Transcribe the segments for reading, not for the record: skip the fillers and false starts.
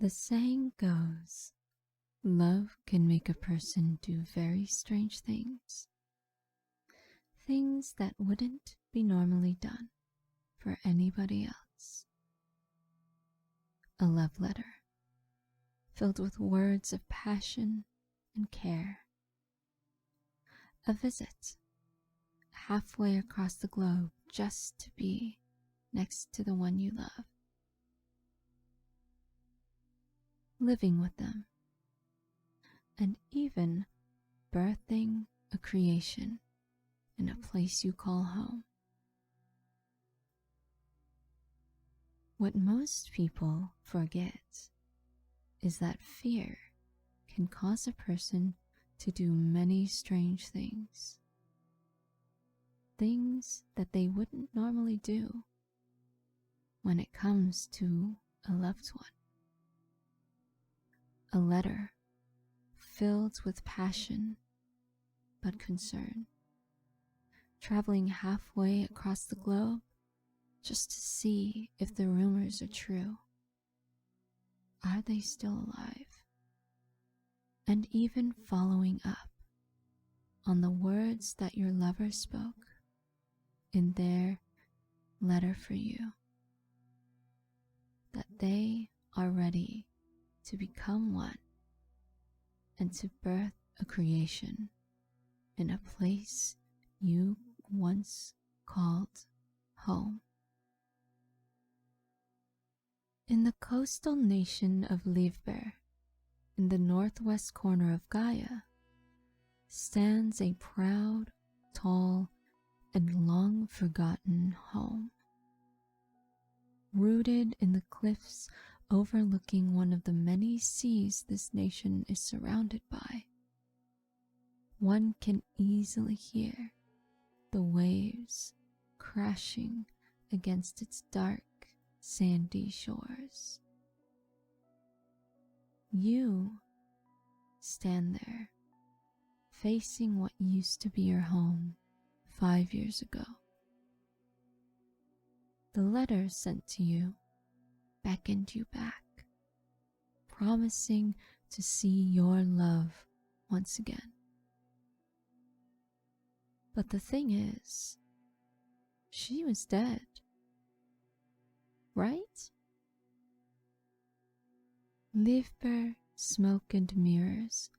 The saying goes, love can make a person do very strange things. Things that wouldn't be normally done for anybody else. A love letter filled with words of passion and care. A visit halfway across the globe just to be next to the one you love. Living with them, and even birthing a creation in a place you call home. What most people forget is that fear can cause a person to do many strange things. Things that they wouldn't normally do when it comes to a loved one. A letter filled with passion but concern, traveling halfway across the globe just to see if the rumors are true. Are they still alive? And even following up on the words that your lover spoke in their letter for you, that they are ready to become one and to birth a creation in a place you once called home. In the coastal nation of Livber, in the northwest corner of Gaia, stands a proud, tall, and long-forgotten home. Rooted in the cliffs overlooking one of the many seas this nation is surrounded by, one can easily hear the waves crashing against its dark, sandy shores. You stand there, facing what used to be your home 5 years ago. The letter sent to you beckoned you back, promising to see your love once again. But the thing is, she was dead, right? Livber Smoke and Mirrors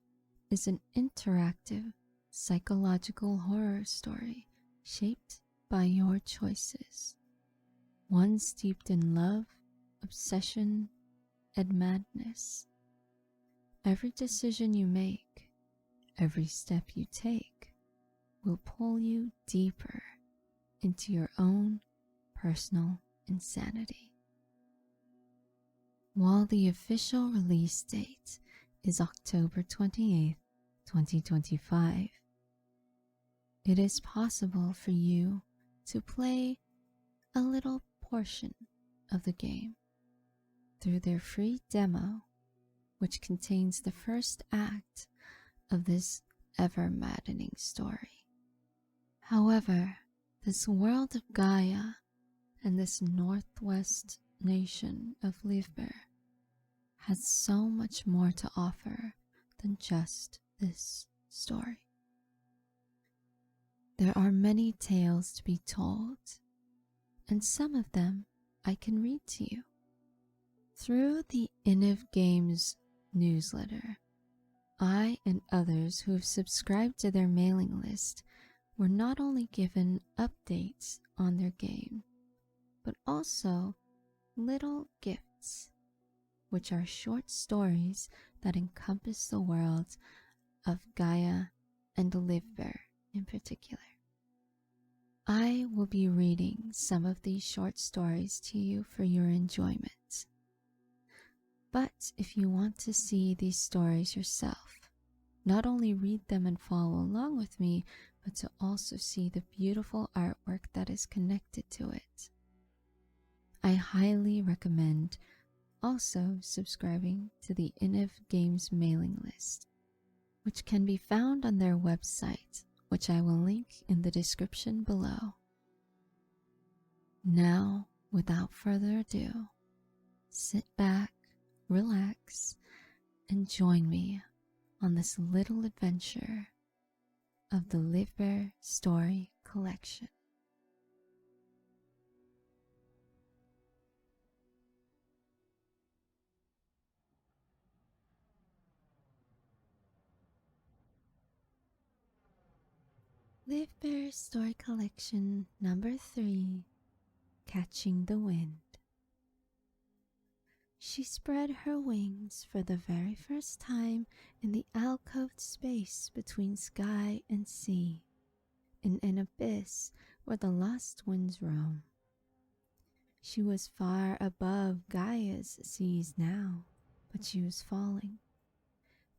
is an interactive psychological horror story shaped by your choices, one steeped in love, obsession, and madness. Every decision you make, every step you take, will pull you deeper into your own personal insanity. While the official release date is October 28th, 2025, it is possible for you to play a little portion of the game through their free demo, which contains the first act of this ever-maddening story. However, this world of Gaia and this North-West Nation of Livber has so much more to offer than just this story. There are many tales to be told, and some of them I can read to you. Through the InEv Games newsletter, I and others who have subscribed to their mailing list were not only given updates on their game, but also little gifts, which are short stories that encompass the world of Gaia and Livber in particular. I will be reading some of these short stories to you for your enjoyment. But if you want to see these stories yourself, not only read them and follow along with me, but to also see the beautiful artwork that is connected to it, I highly recommend also subscribing to the InEv Games mailing list, which can be found on their website, which I will link in the description below. Now, without further ado, sit back, relax, and join me on this little adventure of the Livber Story Collection. Livber Story Collection number 3, Catching the Wind. She spread her wings for the very first time in the alcoved space between sky and sea, in an abyss where the lost winds roam. She was far above Gaia's seas now, but she was falling.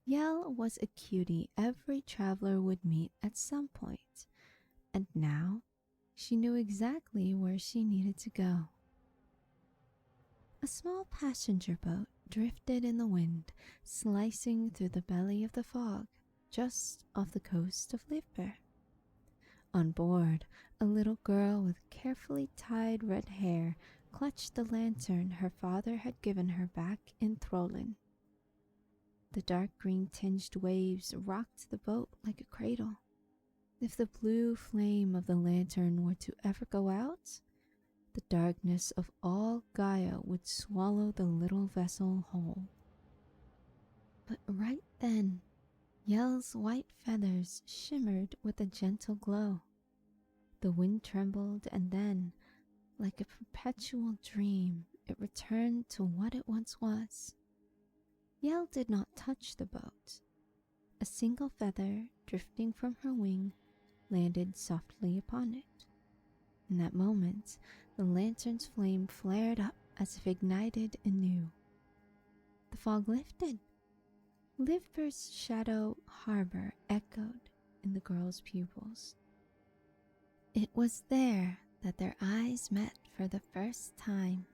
Yell was a cutie every traveler would meet at some point, and now she knew exactly where she needed to go. A small passenger boat drifted in the wind, slicing through the belly of the fog just off the coast of Livber. On board, a little girl with carefully tied red hair clutched the lantern her father had given her back in Throlin. The dark green tinged waves rocked the boat like a cradle. If the blue flame of the lantern were to ever go out, the darkness of all Gaia would swallow the little vessel whole. But right then, Yell's white feathers shimmered with a gentle glow. The wind trembled, and then, like a perpetual dream, it returned to what it once was. Yell did not touch the boat. A single feather, drifting from her wing, landed softly upon it. In that moment, the lantern's flame flared up as if ignited anew. The fog lifted. Livber's shadow harbor echoed in the girl's pupils. It was there that their eyes met for the first time.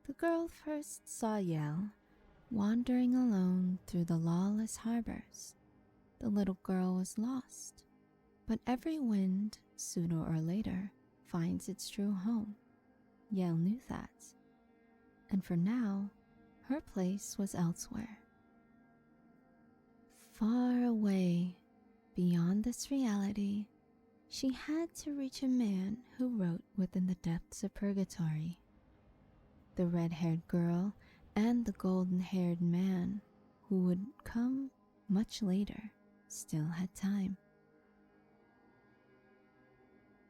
The girl first saw Yell, wandering alone through the lawless harbors. The little girl was lost, but every wind, sooner or later, finds its true home. Yell knew that, and for now, her place was elsewhere. Far away, beyond this reality, she had to reach a man who wrote within the depths of purgatory. The red-haired girl and the golden-haired man, who would come much later, still had time.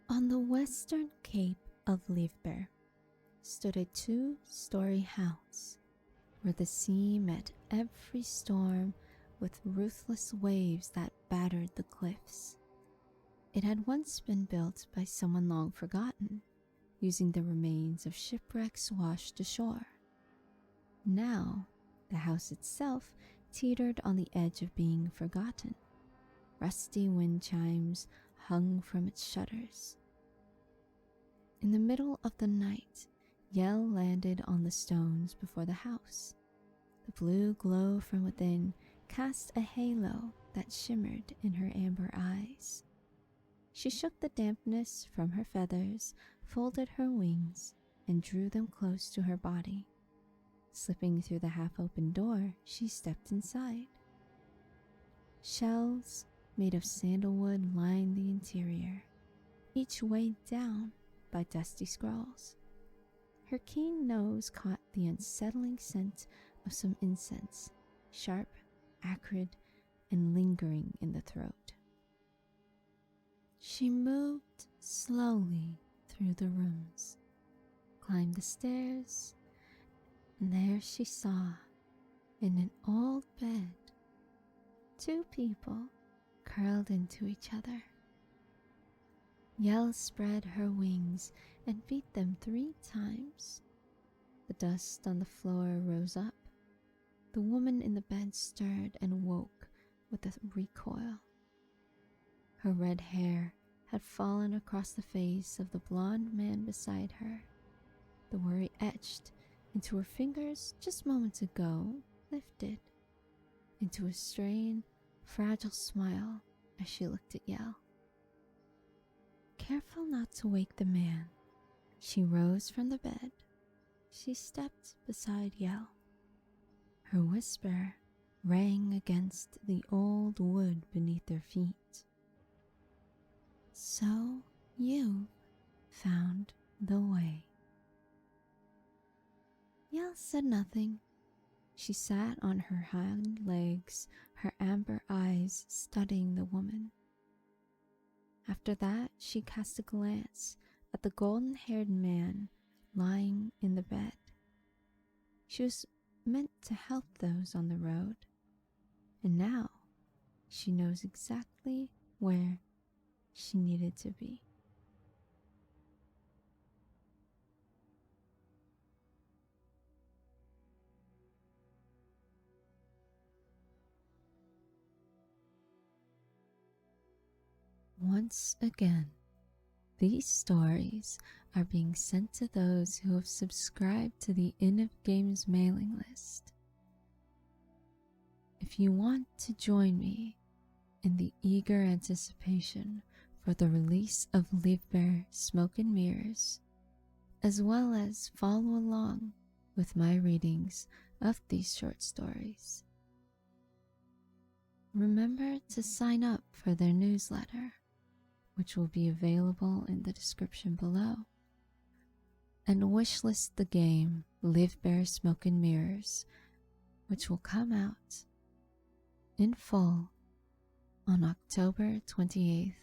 On the western cape of Livber stood a 2-story house where the sea met every storm with ruthless waves that battered the cliffs. It had once been built by someone long forgotten, using the remains of shipwrecks washed ashore. Now, the house itself teetered on the edge of being forgotten. Rusty wind chimes hung from its shutters. In the middle of the night, Yell landed on the stones before the house. The blue glow from within cast a halo that shimmered in her amber eyes. She shook the dampness from her feathers, folded her wings, and drew them close to her body. Slipping through the half-open door, she stepped inside. Shelves made of sandalwood lined the interior, each weighed down by dusty scrolls. Her keen nose caught the unsettling scent of some incense, sharp, acrid, and lingering in the throat. She moved slowly through the rooms, climbed the stairs, and there she saw, in an old bed, 2 people curled into each other. Yell spread her wings and beat them 3 times. The dust on the floor rose up. The woman in the bed stirred and woke with a recoil. Her red hair had fallen across the face of the blonde man beside her. The worry etched into her fingers just moments ago lifted into a strained, fragile smile as she looked at Yell. Careful not to wake the man, she rose from the bed. She stepped beside Yell. Her whisper rang against the old wood beneath their feet. So you found the way. Yell said nothing. She sat on her hind legs, her amber eyes studying the woman. After that, she cast a glance at the golden-haired man lying in the bed. She was meant to help those on the road, and now she knows exactly where she needed to be. Once again, these stories are being sent to those who have subscribed to the InEv Games mailing list. If you want to join me in the eager anticipation for the release of Livber Smoke and Mirrors, as well as follow along with my readings of these short stories, remember to sign up for their newsletter, which will be available in the description below, and wishlist the game Livber Smoke and Mirrors, which will come out in full on October 28th,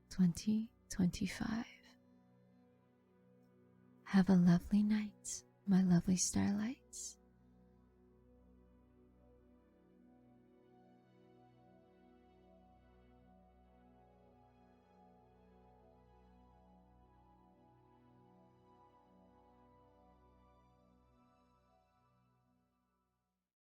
2025. Have a lovely night, my lovely starlights.